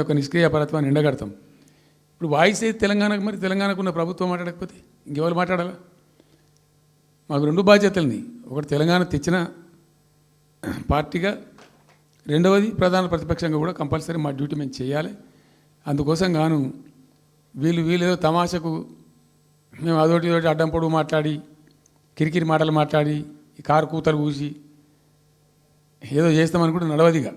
యొక్క నిష్క్రియాపరత్వాన్ని ఎండగడతాం. ఇప్పుడు వాయిస్ అయితే తెలంగాణకు, మరి తెలంగాణకు ఉన్న ప్రభుత్వం మాట్లాడకపోతే ఇంకెవరు మాట్లాడాలా? మాకు రెండు బాధ్యతలని, ఒకటి తెలంగాణ తెచ్చిన పార్టీగా, రెండవది ప్రధాన ప్రతిపక్షంగా కూడా కంపల్సరీ మా డ్యూటీ మేము చేయాలి. అందుకోసం గాను వీళ్ళు ఏదో తమాషకు మేము అదొకటి ఇదొకటి అడ్డం పొడుగు మాట్లాడి, కిరికిరి మాటలు మాట్లాడి, ఈ కారు కూతలు కూసి ఏదో చేస్తామనుకుంటే నడవదిగా.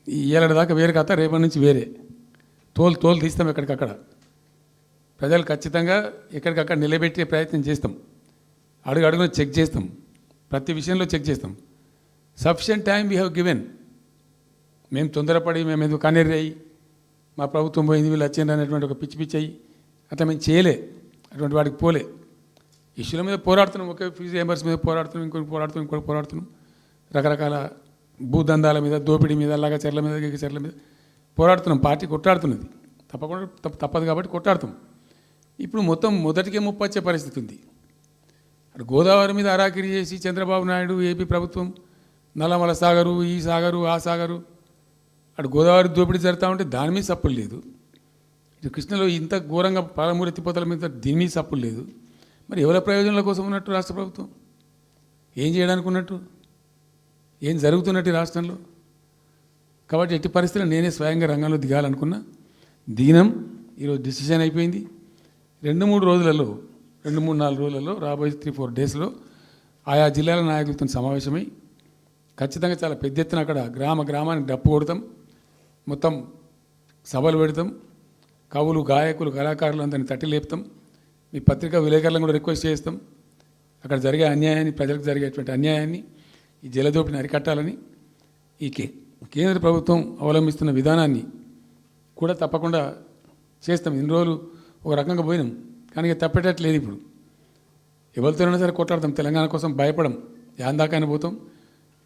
ఈ ఏళ్ళ దాకా వేరే కథ, రేపటి నుంచి వేరే తోలు తీస్తాం ఎక్కడికక్కడ. ప్రజలు ఖచ్చితంగా ఎక్కడికక్కడ నిలబెట్టే ప్రయత్నం చేస్తాం. అడుగున చెక్ చేస్తాం, ప్రతి విషయంలో చెక్ చేస్తాం. Sufficient time we have given. మేము తొందరపడి మేము ఎందుకు కన్నెర్రి అయ్యి మా ప్రభుత్వం పోయింది వీళ్ళు వచ్చిండ్రు అనేటువంటి ఒక పిచ్చి అయ్యి అట్లా మేము చేయలే, అటువంటి వాడికి పోలే. ఇష్యూల మీద పోరాడుతున్నాం, ఒకే ఫీజు రియంబర్స్ మీద పోరాడుతున్నాం, ఇంకోటి పోరాడుతున్నాం, రకరకాల భూదందాల మీద, దోపిడీ మీద, అలాగా చెర్ల మీద, చెర్ల మీద పోరాడుతున్నాం. పార్టీ కొట్లాడుతున్నది, తప్పకుండా తప్పదు కాబట్టి కొట్లాడుతాం. ఇప్పుడు మొత్తం మొదటికే ముప్పొచ్చే పరిస్థితి ఉంది. అటు గోదావరి మీద అరాకిరి చేసి చంద్రబాబు నాయుడు, ఏపీ ప్రభుత్వం నల్లమల సాగరు, ఈ సాగరు, ఆ సాగరు, అటు గోదావరి దోపిడీ జరుగుతూ ఉంటే దాని మీద సప్పులు లేదు. ఇటు కృష్ణలో ఇంత ఘోరంగా పాలమూరు ఎత్తిపోతల మీద దీని మీద సప్పులు లేదు. మరి ఎవరి ప్రయోజనాల కోసం ఉన్నట్టు రాష్ట్ర ప్రభుత్వం? ఏం చేయడానికి ఉన్నట్టు? ఏం జరుగుతున్నట్టు ఈ రాష్ట్రంలో? కాబట్టి ఎట్టి పరిస్థితుల్లో నేనే స్వయంగా రంగంలో దిగాలనుకున్నా. దిగినం. ఈరోజు డిసిషన్ అయిపోయింది. 2-3 రోజులలో, 2-3-4 రోజులలో, రాబోయే 3-4 డేస్లో ఆయా జిల్లాల నాయకులతో సమావేశమై ఖచ్చితంగా చాలా పెద్ద ఎత్తున అక్కడ గ్రామానికి డప్పు కొడతాం, మొత్తం సభలు పెడతాం, కవులు, గాయకులు, కళాకారులు అందరినీ తట్టి లేపుతాం. మీ పత్రికా విలేకరులను కూడా రిక్వెస్ట్ చేస్తాం. అక్కడ జరిగే అన్యాయాన్ని, ప్రజలకు జరిగేటువంటి అన్యాయాన్ని, ఈ జలదోపిడిని అరికట్టాలని ఈ కేంద్ర ప్రభుత్వం అవలంబిస్తున్న విధానాన్ని కూడా తప్పకుండా చేస్తాం. ఇన్ని రోజులు ఒక రకంగా పోయినాం, కానీ ఇక తప్పేటట్లేదు. ఇప్పుడు ఎవరితోనైనా సరే కొట్లాడతాం, తెలంగాణ కోసం భయపడం, యాందాకైనా పోతాం,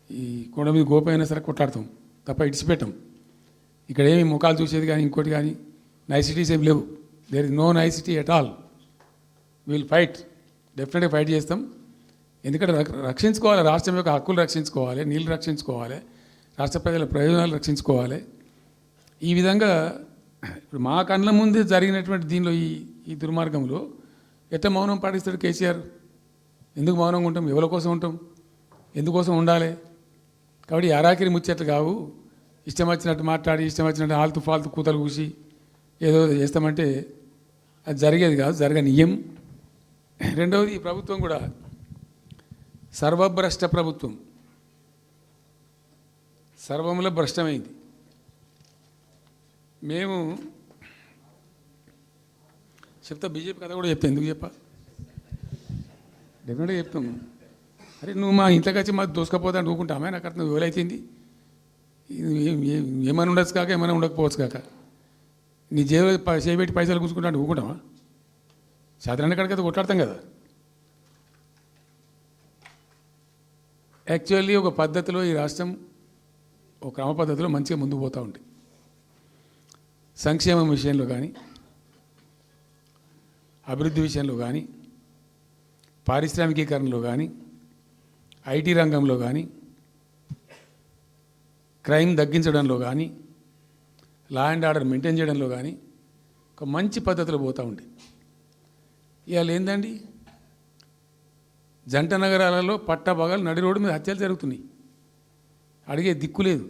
ఈ కొండ మీద గోపైనా సరే కొట్లాడతాం, తప్ప ఇడిచిపెట్టాం. ఇక్కడ ఏమి ముఖాలు చూసేది కానీ ఇంకోటి కానీ నైసిటీస్ ఏమి లేవు. There is no necessity at all. Will fight, డెఫినెట్గా ఫైట్ చేస్తాం. ఎందుకంటే రక్షించుకోవాలి, రాష్ట్రం యొక్క హక్కులు రక్షించుకోవాలి, నీళ్ళు రక్షించుకోవాలి, రాష్ట్ర ప్రజల ప్రయోజనాలు రక్షించుకోవాలి. ఈ విధంగా ఇప్పుడు మా కళ్ళ ముందే జరిగినటువంటి దీనిలో ఈ దుర్మార్గంలో ఎట్లా మౌనం పాటిస్తాడు కేసీఆర్? ఎందుకు మౌనంగా ఉంటాం? ఎవరి కోసం ఉంటాం? ఎందుకోసం ఉండాలి? కాబట్టి అరాకిరి ముచ్చట్లు కావు. ఇష్టం వచ్చినట్టు మాట్లాడి, ఇష్టం వచ్చినట్టు ఆల్తు ఫాల్తు కూతలు కూసి ఏదో చేస్తామంటే అది జరిగేది కాదు, జరగనీయం. రెండవది, ఈ ప్రభుత్వం కూడా సర్వభ్రష్ట ప్రభుత్వం, సర్వంలో భ్రష్టమైంది. మేము చెప్తా, బీజేపీ కథ కూడా చెప్తా. ఎందుకు చెప్పా? డెఫినెట్గా చెప్తాము. అరే నువ్వు మా ఇంట్లోకి వచ్చి మాకు దోసుకపోతా అని ఊరుకుంటామే? నాకు అర్థం ఎవరైతుంది? ఏమైనా ఉండొచ్చు కాక, ఏమైనా ఉండకపోవచ్చు కాక, నీ చేయబెట్టి పైసలు కూర్చుకుంటా అంటే ఊరుకుంటామా? సాధారణ కాడికి కొట్లాడతాం కదా. యాక్చువల్లీ ఒక పద్ధతిలో ఈ రాష్ట్రం ఒక క్రమ పద్ధతిలో మంచిగా ముందుకు పోతూ ఉంది. సంక్షేమం విషయంలో కానీ, అభివృద్ధి విషయంలో కానీ, పారిశ్రామికీకరణలో కానీ, ఐటీ రంగంలో కానీ, క్రైమ్ తగ్గించడంలో కానీ, లా అండ్ ఆర్డర్ మెయింటైన్ చేయడంలో కానీ ఒక మంచి పద్ధతిలో పోతూ ఉంది. ఇవాళ ఏందండి, జంట నగరాలలో పట్టభాగాలు నడి రోడ్డు మీద హత్యలు జరుగుతున్నాయి, అడిగే దిక్కు లేదు,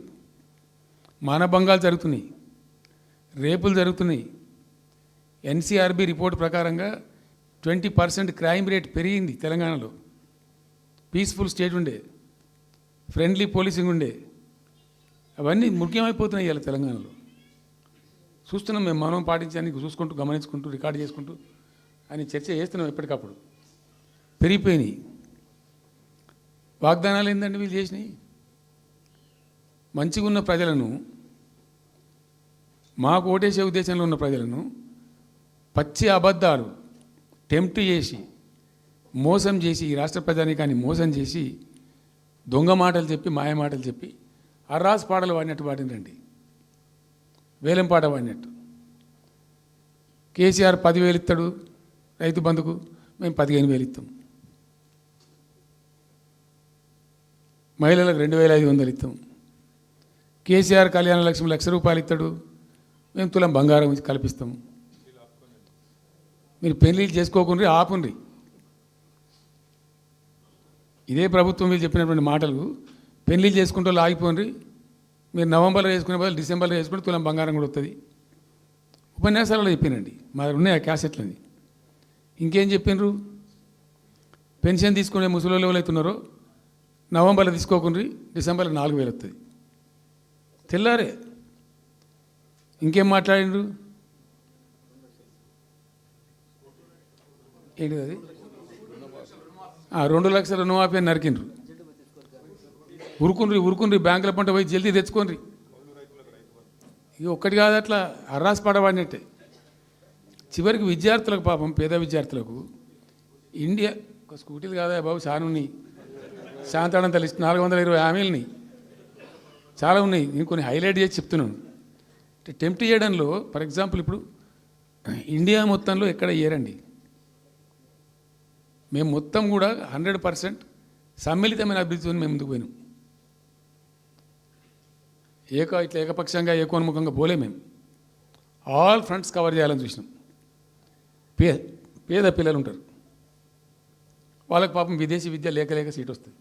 మానభంగాలు జరుగుతున్నాయి, రేపులు జరుగుతున్నాయి. ఎన్సీఆర్బీ రిపోర్ట్ ప్రకారంగా 20% క్రైమ్ రేట్ పెరిగింది తెలంగాణలో. పీస్ఫుల్ స్టేట్ ఉండే, ఫ్రెండ్లీ పోలీసింగ్ ఉండే, అవన్నీ ముఖ్యమైపోతున్నాయి ఇవాళ తెలంగాణలో. చూస్తున్నాం మేము, మనం పాటించడానికి చూసుకుంటూ, గమనించుకుంటూ, రికార్డు చేసుకుంటూ అని చర్చ చేస్తున్నాం. ఎప్పటికప్పుడు పెరిగిపోయినాయి. వాగ్దానాలు ఏంటంటే వీళ్ళు చేసినాయి? మంచిగా ఉన్న ప్రజలను, మాకు ఓటేసే ఉద్దేశంలో ఉన్న ప్రజలను పచ్చి అబద్ధాలు టెంప్ట్ చేసి, మోసం చేసి, ఈ రాష్ట్ర ప్రజానీకాన్ని మోసం చేసి, దొంగ మాటలు చెప్పి, మాయ మాటలు చెప్పి, అర్రాస్ పాటలు వాడినట్టు వాడినండి, వేలం పాట వాడినట్టు. కేసీఆర్ 10,000 ఇస్తాడు రైతు బంధుకు, మేము 15,000 ఇస్తాం. మహిళలకు 2,500 ఇస్తాం. కేసీఆర్ కళ్యాణ లక్ష్మి ₹1,00,000 ఇస్తాడు, మేము తులం బంగారం ఇచ్చి కల్పిస్తాము. మీరు పెళ్లిళ్ళు చేసుకోకుండా ఆపుండ్రి. ఇదే ప్రభుత్వం మీరు చెప్పినటువంటి మాటలు పెళ్లిళ్ళు చేసుకుంటూ ఆగిపోండి. మీరు నవంబర్లో చేసుకునే బదులు డిసెంబర్లో చేసుకుంటే తులం బంగారం కూడా వస్తుంది. ఉపన్యాసాలలో చెప్పినండి, మా దగ్గర ఉన్నాయి ఆ క్యాసెట్లని. ఇంకేం చెప్పిండ్రు? పెన్షన్ తీసుకునే ముసలి ఎవరు అవుతున్నారో నవంబర్లో తీసుకోకుండా డిసెంబర్లో 4,000 వస్తుంది. తెల్లారే ఇంకేం మాట్లాడిండ్రు? ఏంటిది అది? 2 లక్షల రుణమాఫీ అని నరికిండ్రు. ఉరుకుండ్రి బ్యాంకుల పంట పోయి జల్దీ తెచ్చుకోండి. ఇక ఒక్కటి కాదు, అట్లా అర్రాసి పడబడినట్టే. చివరికి విద్యార్థులకు, పాపం పేద విద్యార్థులకు ఇండియా ఒక స్కూటీలు కాదా బాబు, చాలా ఉన్నాయి. శాంతాడంత లిస్ట్ 420 హామీలని చాలా ఉన్నాయి. నేను కొన్ని హైలైట్ చేసి చెప్తున్నాను. టెంప్ట్ చేయడంలో ఫర్ ఎగ్జాంపుల్ ఇప్పుడు ఇండియా మొత్తంలో ఎక్కడ ఇయ్యరండి. మేము మొత్తం కూడా 100% సమ్మిళితమైన అభివృద్ధితో మేము ముందుకు పోయినాం. ఇట్లా ఏకపక్షంగా ఏకోన్ముఖంగా పోలే. మేము ఆల్ ఫ్రంట్స్ కవర్ చేయాలని చూసినాం. పేద పిల్లలు ఉంటారు, వాళ్ళకి పాపం విదేశీ విద్య లేక సీట్ వస్తుంది.